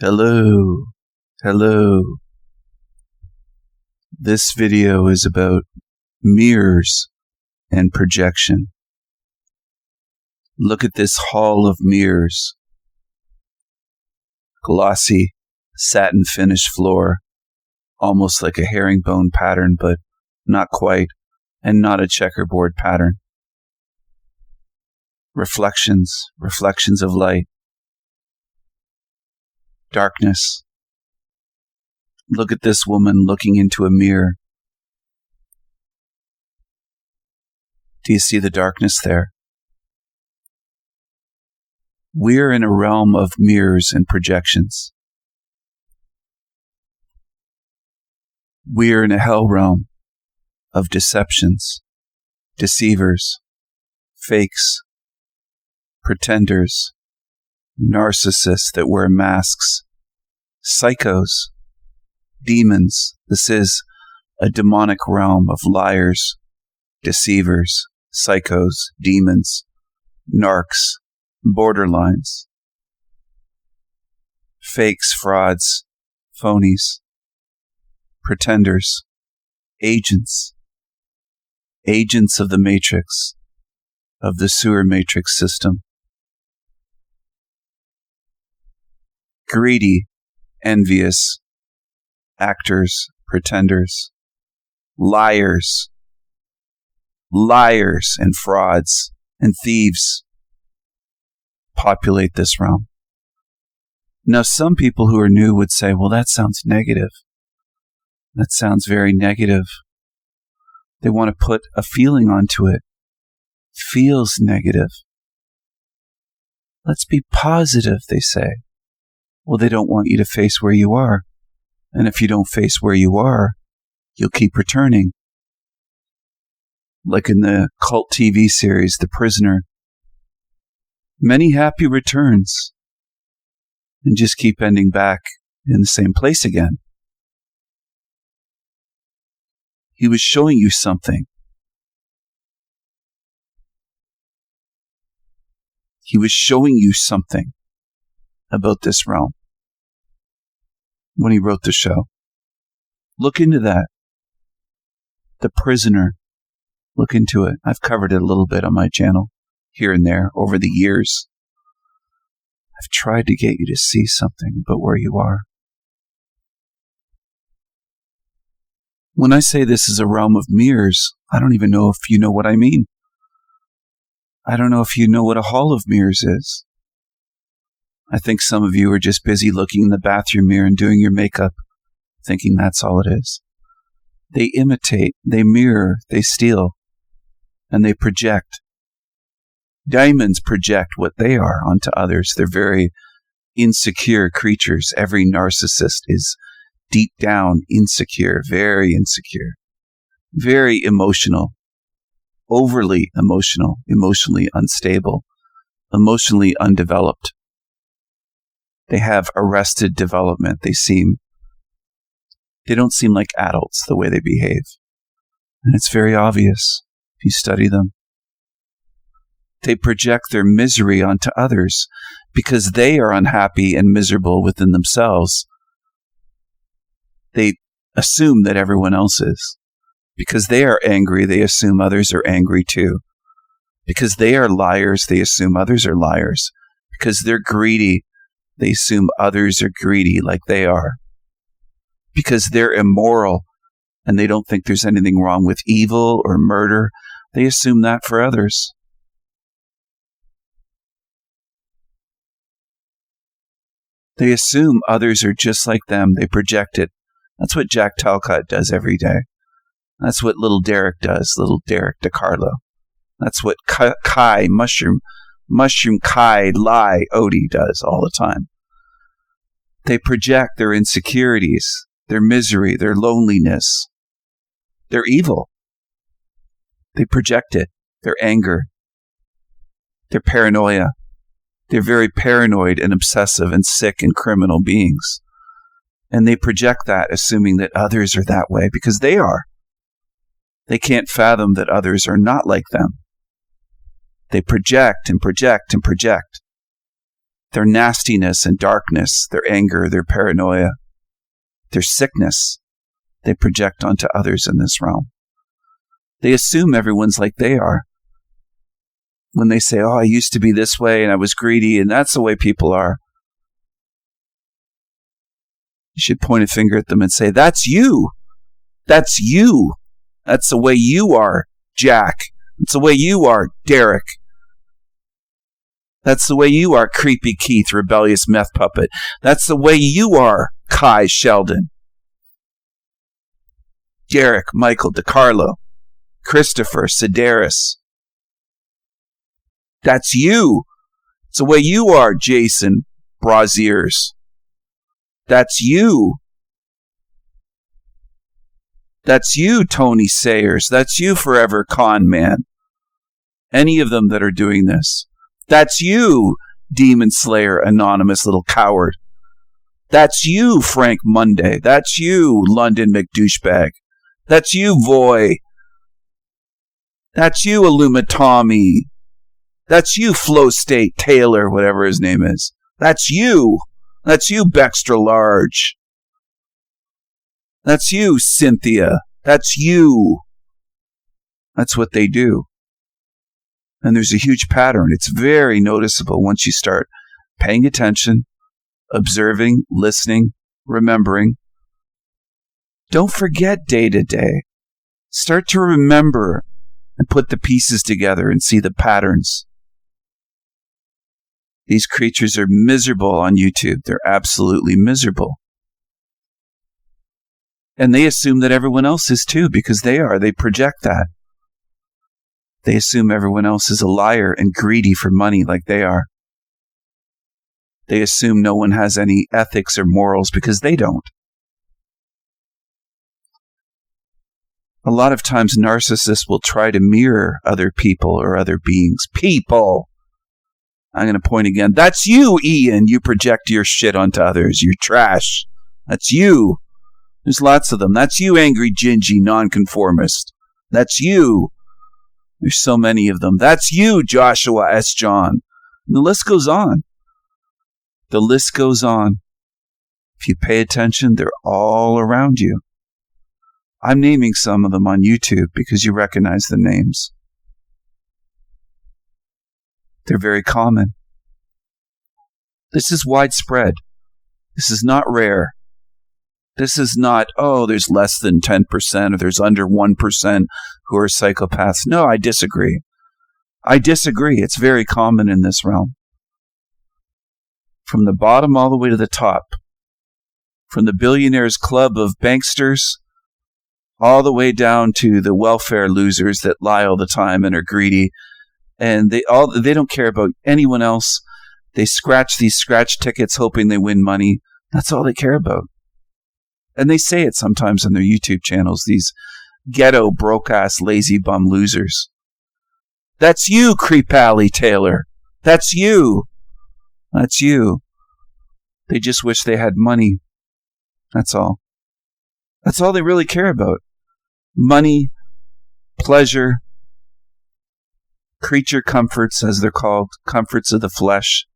Hello. Hello. This video is about mirrors and projection. Look at this hall of mirrors. Glossy, satin finish floor, almost like a herringbone pattern, but not quite, and not a checkerboard pattern. Reflections of light. Darkness. Look at this woman looking into a mirror. Do you see the darkness there? We're in a realm of mirrors and projections. We're in a hell realm of deceptions, deceivers, fakes, pretenders, narcissists that wear masks, psychos, demons. This is a demonic realm of liars, deceivers, psychos, demons, narcs, borderlines, fakes, frauds, phonies, pretenders, agents of the matrix, of the sewer matrix system. Greedy, envious, actors, pretenders, liars and frauds and thieves populate this realm. Now, some people who are new would say, well, that sounds negative. That sounds very negative. They want to put a feeling onto it. Feels negative. Let's be positive, they say. Well, they don't want you to face where you are. And if you don't face where you are, you'll keep returning. Like in the cult TV series, The Prisoner. Many happy returns. And just keep ending back in the same place again. He was showing you something. He was showing you something about this realm when he wrote the show. Look into that. The Prisoner. Look into it. I've covered it a little bit on my channel, here and there, over the years. I've tried to get you to see something about where you are. When I say this is a realm of mirrors, I don't even know if you know what I mean. I don't know if you know what a hall of mirrors is. I think some of you are just busy looking in the bathroom mirror and doing your makeup, thinking that's all it is. They imitate, they mirror, they steal, and they project. Diamonds project what they are onto others. They're very insecure creatures. Every narcissist is deep down insecure, very emotional, overly emotional, emotionally unstable, emotionally undeveloped. They have arrested development. They don't seem like adults the way they behave. And it's very obvious if you study them. They project their misery onto others because they are unhappy and miserable within themselves. They assume that everyone else is. Because they are angry, they assume others are angry too. Because they are liars, they assume others are liars. Because they're greedy, they assume others are greedy like they are. Because they're immoral and they don't think there's anything wrong with evil or murder, they assume that for others. They assume others are just like them. They project it. That's what Jack Talcott does every day. That's what little Derek does, little Derek DeCarlo. That's what Kai, Mushroom Kai Lai Odie does all the time. They project their insecurities, their misery, their loneliness, their evil. They project it, their anger, their paranoia. They're very paranoid and obsessive and sick and criminal beings. And they project that, assuming that others are that way, because they are. They can't fathom that others are not like them. They project and project and project. their nastiness and darkness, their anger, their paranoia, their sickness, they project onto others in this realm. They assume everyone's like they are. When they say, oh, I used to be this way and I was greedy, and that's the way people are. You should point a finger at them and say, that's you. That's you. That's the way you are, Jack. That's the way you are, Derek. That's the way you are, Creepy Keith, rebellious meth puppet. That's the way you are, Kai Sheldon. Derek, Michael, DeCarlo, Christopher, Sedaris. That's you. It's the way you are, Jason Braziers. That's you. That's you, Tony Sayers. That's you, Forever Con Man. Any of them that are doing this. That's you, Demon Slayer, anonymous little coward. That's you, Frank Monday. That's you, London McDouchebag. That's you, Voy. That's you, Illumitami. That's you, Flow State Taylor, whatever his name is. That's you. That's you, Bextra Large. That's you, Cynthia. That's you. That's what they do. And there's a huge pattern. It's very noticeable once you start paying attention, observing, listening, remembering. Don't forget day to day. Start to remember and put the pieces together and see the patterns. These creatures are miserable on YouTube. They're absolutely miserable. And they assume that everyone else is too, because they are. They project that. They assume everyone else is a liar and greedy for money like they are. They assume no one has any ethics or morals because they don't. A lot of times narcissists will try to mirror other people or other beings. People! I'm going to point again. That's you, Ian. You project your shit onto others. You're trash. That's you. There's lots of them. That's you, angry, gingy, nonconformist. That's you. There's so many of them. That's you, Joshua S. John. And the list goes on. The list goes on. If you pay attention, they're all around you. I'm naming some of them on YouTube because you recognize the names. They're very common. This is widespread. This is not rare. This is not, oh, there's less than 10% or there's under 1% who are psychopaths. No, I disagree. I disagree. It's very common in this realm. From the bottom all the way to the top. From the billionaires club of banksters all the way down to the welfare losers that lie all the time and are greedy. And they don't care about anyone else. They scratch these scratch tickets hoping they win money. That's all they care about. And they say it sometimes on their YouTube channels, these ghetto, broke-ass, lazy bum losers. That's you, Creep Alley Taylor. That's you. That's you. They just wish they had money. That's all. That's all they really care about. Money, pleasure, creature comforts, as they're called, comforts of the flesh,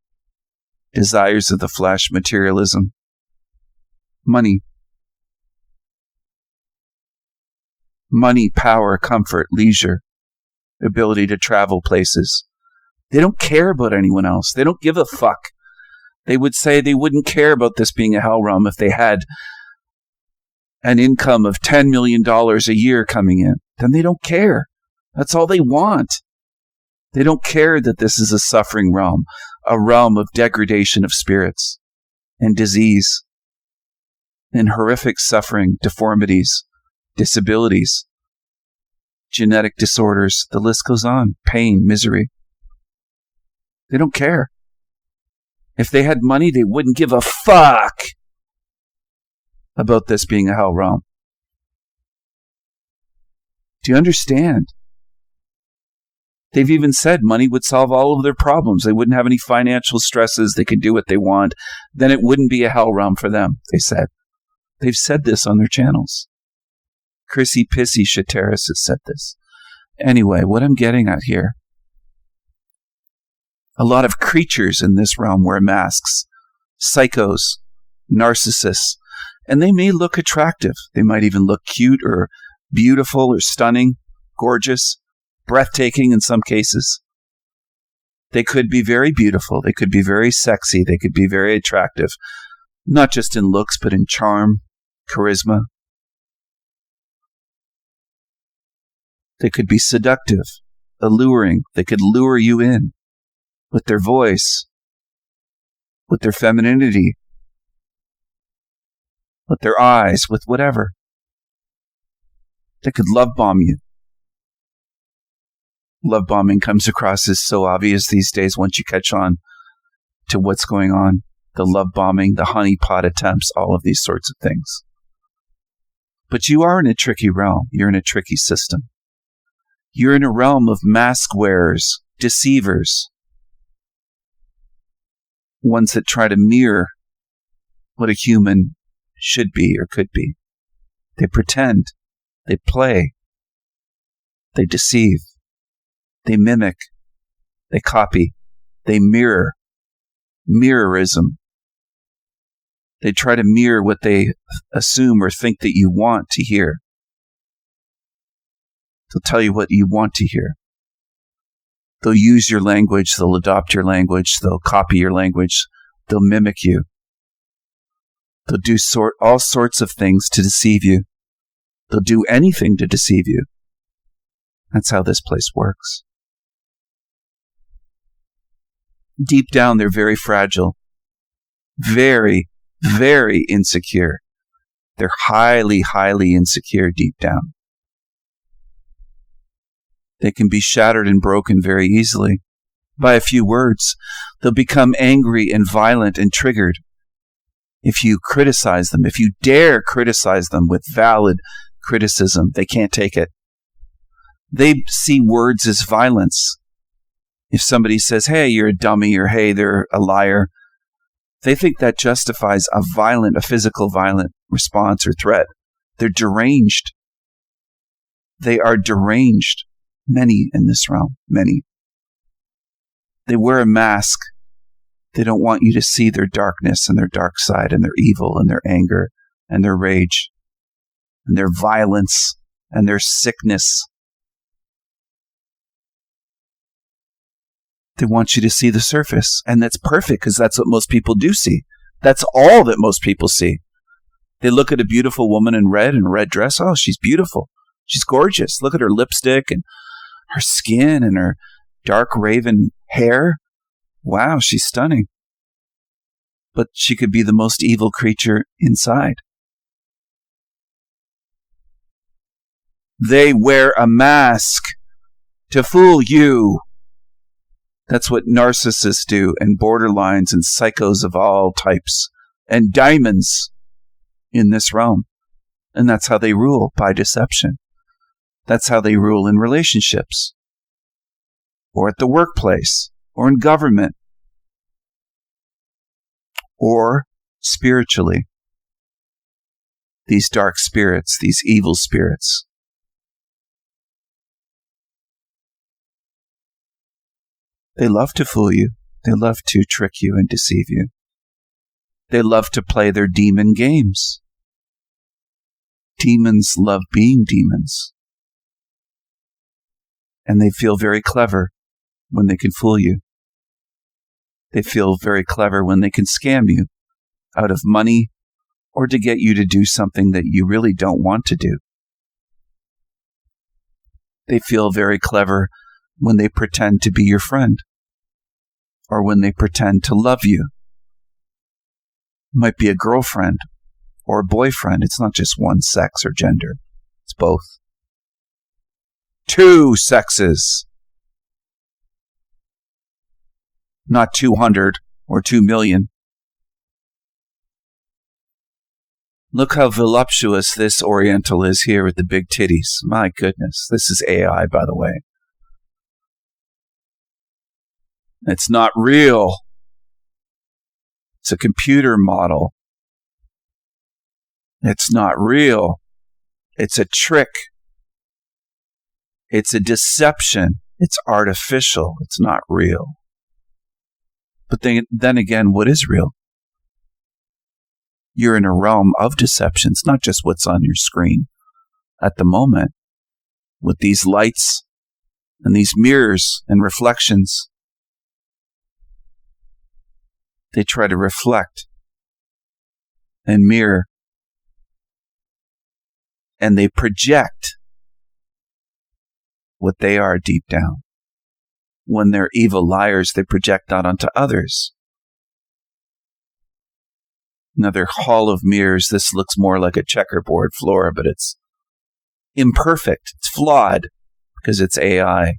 desires of the flesh, materialism, money. Money, power, comfort, leisure, ability to travel places. They don't care about anyone else. They don't give a fuck. They would say they wouldn't care about this being a hell realm if they had an income of $10 million a year coming in. Then they don't care. That's all they want. They don't care that this is a suffering realm, a realm of degradation of spirits and disease and horrific suffering, deformities, disabilities, genetic disorders, the list goes on, pain, misery. They don't care. If they had money, they wouldn't give a fuck about this being a hell realm. Do you understand? They've even said money would solve all of their problems. They wouldn't have any financial stresses. They could do what they want. Then it wouldn't be a hell realm for them, they said. They've said this on their channels. Chrissy Pissy Shateris has said this. Anyway, what I'm getting at here, A lot of creatures in this realm wear masks. Psychos, narcissists, and they may look attractive. They might even look cute or beautiful or stunning, gorgeous, breathtaking in some cases. They could be very beautiful. They could be very sexy. They could be very attractive, not just in looks, but in charm, charisma. They could be seductive, alluring. They could lure you in with their voice, with their femininity, with their eyes, with whatever. They could love bomb you. Love bombing comes across as so obvious these days once you catch on to what's going on. The love bombing, the honeypot attempts, all of these sorts of things. But you are in a tricky realm. You're in a tricky system. You're in a realm of mask wearers, deceivers, ones that try to mirror what a human should be or could be. They pretend, they play, they deceive, they mimic, they copy, they mirror, mirrorism. They try to mirror what they assume or think that you want to hear. They'll tell you what you want to hear. They'll use your language, they'll adopt your language, they'll copy your language, they'll mimic you. They'll do all sorts of things to deceive you. They'll do anything to deceive you. That's how this place works. Deep down, they're very fragile, very, very insecure. They're highly, highly insecure deep down. They can be shattered and broken very easily by a few words. They'll become angry and violent and triggered if you criticize them. If you dare criticize them with valid criticism, they can't take it. They see words as violence. If somebody says, hey, you're a dummy, or hey, they're a liar, they think that justifies a physical violent response or threat. They're deranged. They are deranged. Many in this realm, many. They wear a mask. They don't want you to see their darkness and their dark side and their evil and their anger and their rage and their violence and their sickness. They want you to see the surface. And that's perfect because that's what most people do see. That's all that most people see. They look at a beautiful woman in red and a red dress. Oh, she's beautiful. She's gorgeous. Look at her lipstick and her skin and her dark raven hair. Wow, she's stunning. But she could be the most evil creature inside. They wear a mask to fool you. That's what narcissists do, and borderlines and psychos of all types, and diamonds in this realm. And that's how they rule, by deception. That's how they rule in relationships, or at the workplace, or in government, or spiritually. These dark spirits, these evil spirits. They love to fool you. They love to trick you and deceive you. They love to play their demon games. Demons love being demons. And they feel very clever when they can fool you. They feel very clever when they can scam you out of money or to get you to do something that you really don't want to do. They feel very clever when they pretend to be your friend or when they pretend to love you. It might be a girlfriend or a boyfriend. It's not just one sex or gender. It's both. 2 sexes. Not 200 or 2 million. Look how voluptuous this Oriental is here with the big titties. My goodness. This is AI, by the way. It's not real. It's a computer model. It's not real. It's a trick. It's a deception. It's artificial. It's not real. But then again, what is real? You're in a realm of deceptions, not just what's on your screen at the moment, with these lights and these mirrors and reflections. They try to reflect and mirror, and they project what they are deep down. When they're evil liars, they project that onto others. Another hall of mirrors. This looks more like a checkerboard floor, but it's imperfect. It's flawed because it's AI.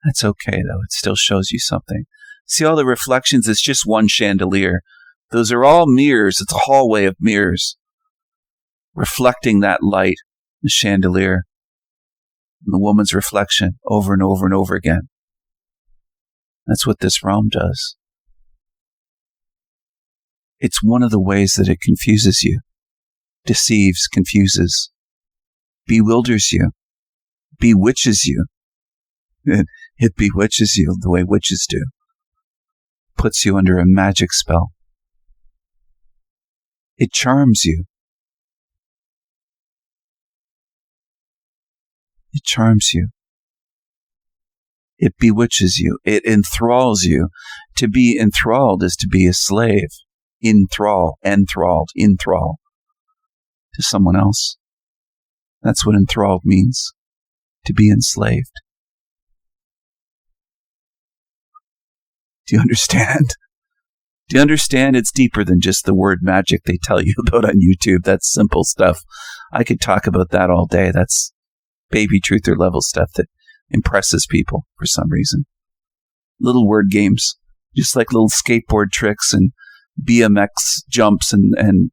That's okay, though. It still shows you something. See all the reflections? It's just one chandelier. Those are all mirrors. It's a hallway of mirrors reflecting that light, the chandelier, and the woman's reflection over and over and over again. That's what this realm does. It's one of the ways that it confuses you, deceives, confuses, bewilders you, bewitches you. It bewitches you the way witches do. Puts you under a magic spell. It charms you. It charms you. It bewitches you. It enthralls you. To be enthralled is to be a slave. Enthrall to someone else. That's what enthralled means. To be enslaved. Do you understand? Do you understand? It's deeper than just the word magic they tell you about on YouTube. That's simple stuff. I could talk about that all day. That's baby truther level stuff that impresses people for some reason. Little word games, just like little skateboard tricks and BMX jumps and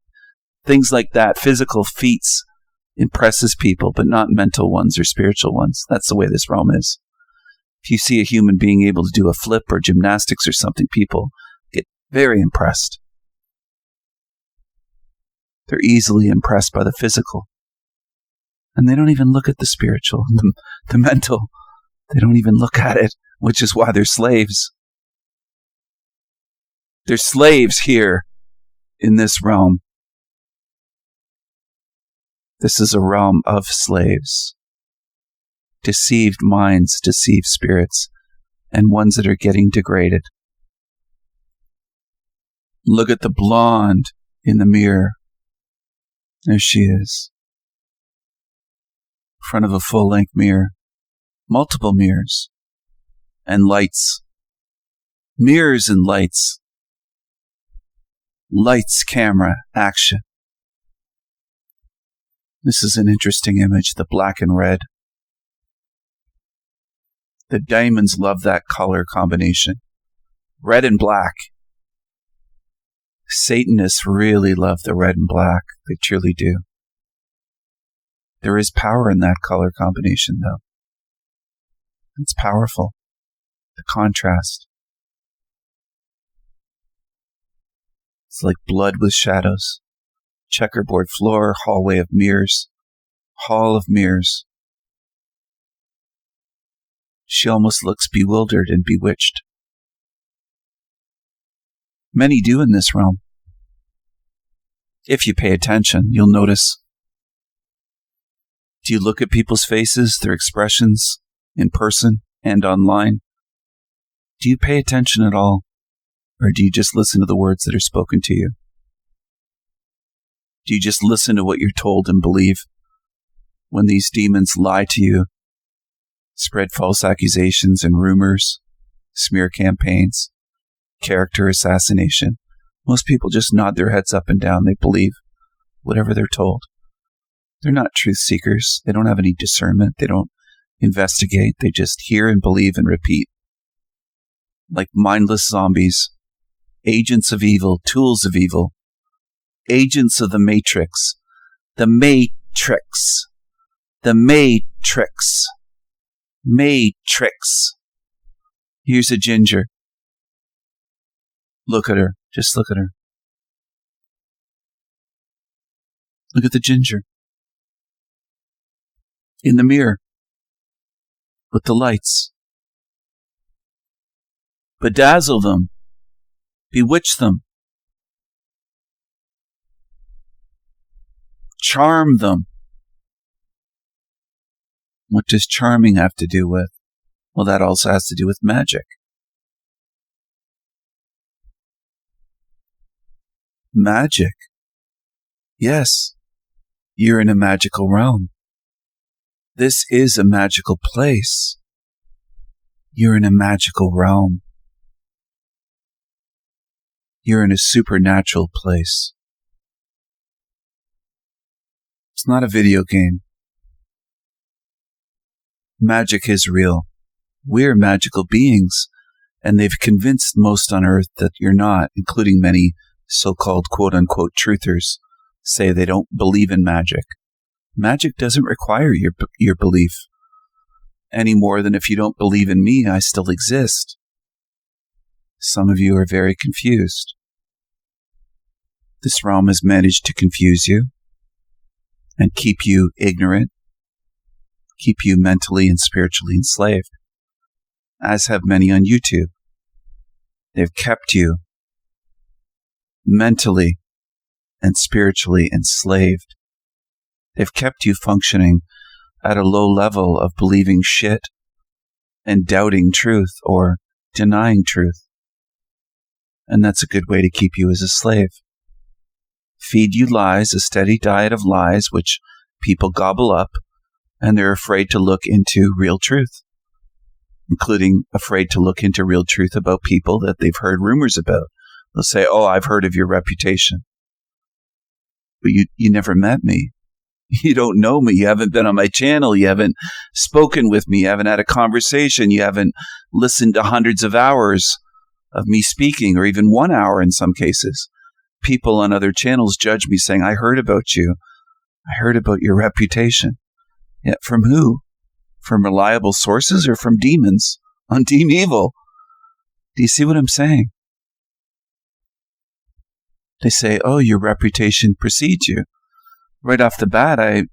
things like that. Physical feats impresses people, but not mental ones or spiritual ones. That's the way this realm is. If you see a human being able to do a flip or gymnastics or something, people get very impressed. They're easily impressed by the physical. And they don't even look at the spiritual, the mental. They don't even look at it, which is why they're slaves. They're slaves here in this realm. This is a realm of slaves. Deceived minds, deceived spirits, and ones that are getting degraded. Look at the blonde in the mirror. There she is. In front of a full-length mirror. Multiple mirrors. And lights. Mirrors and lights. Lights, camera, action. This is an interesting image, the black and red. The diamonds love that color combination. Red and black. Satanists really love the red and black. They truly do. There is power in that color combination, though. It's powerful. The contrast. It's like blood with shadows. Checkerboard floor, hallway of mirrors. Hall of mirrors. She almost looks bewildered and bewitched. Many do in this realm. If you pay attention, you'll notice. Do you look at people's faces, their expressions, in person and online? Do you pay attention at all? Or do you just listen to the words that are spoken to you? Do you just listen to what you're told and believe? When these demons lie to you, spread false accusations and rumors, smear campaigns, character assassination, most people just nod their heads up and down. They believe whatever they're told. They're not truth seekers. They don't have any discernment. They don't investigate. They just hear and believe and repeat. Like mindless zombies, agents of evil, tools of evil, agents of the Matrix. The Matrix. The Matrix. Matrix. Here's a ginger. Look at her. Just look at her. Look at the ginger. In the mirror. With the lights. bedazzle them, bewitch them, charm them. What does charming have to do with? Well, that also has to do with magic. Magic. Yes, you're in a magical realm. This is a magical place. You're in a magical realm. You're in a supernatural place. It's not a video game. Magic is real. We're magical beings, and they've convinced most on earth that you're not, including many so-called quote-unquote truthers say they don't believe in magic. Magic doesn't require your belief any more than if you don't believe in me, I still exist. Some of you are very confused. This realm has managed to confuse you and keep you ignorant, keep you mentally and spiritually enslaved, as have many on YouTube. They've kept you mentally and spiritually enslaved. They've kept you functioning at a low level of believing shit and doubting truth or denying truth. And that's a good way to keep you as a slave. Feed you lies, a steady diet of lies, which people gobble up, and they're afraid to look into real truth, including afraid to look into real truth about people that they've heard rumors about. They'll say, oh, I've heard of your reputation. But you never met me. You don't know me. You haven't been on my channel. You haven't spoken with me. You haven't had a conversation. You haven't listened to hundreds of hours of me speaking, or even 1 hour in some cases. People on other channels judge me saying, I heard about you. I heard about your reputation. Yet from who? From reliable sources or from demons on Team Evil? Do you see what I'm saying? They say, oh, your reputation precedes you. Right off the bat, I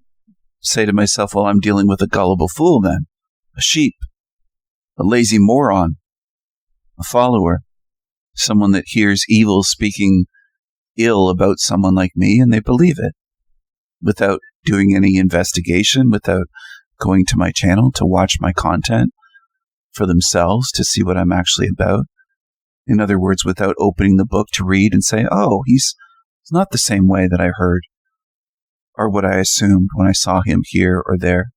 say to myself, well, I'm dealing with a gullible fool then, a sheep, a lazy moron, a follower, someone that hears evil speaking ill about someone like me, and they believe it without doing any investigation, without going to my channel to watch my content for themselves to see what I'm actually about. In other words, without opening the book to read and say, oh, he's not the same way that I heard or what I assumed when I saw him here or there.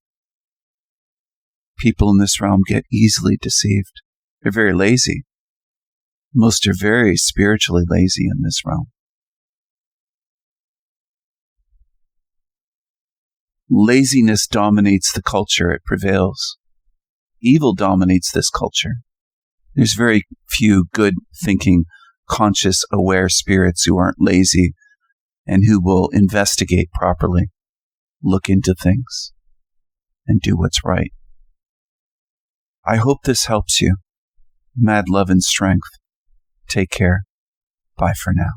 People in this realm get easily deceived. They're very lazy. Most are very spiritually lazy in this realm. Laziness dominates the culture. It prevails. Evil dominates this culture. There's very few good thinking, conscious, aware spirits who aren't lazy and who will investigate properly, look into things, and do what's right. I hope this helps you. Mad love and strength. Take care. Bye for now.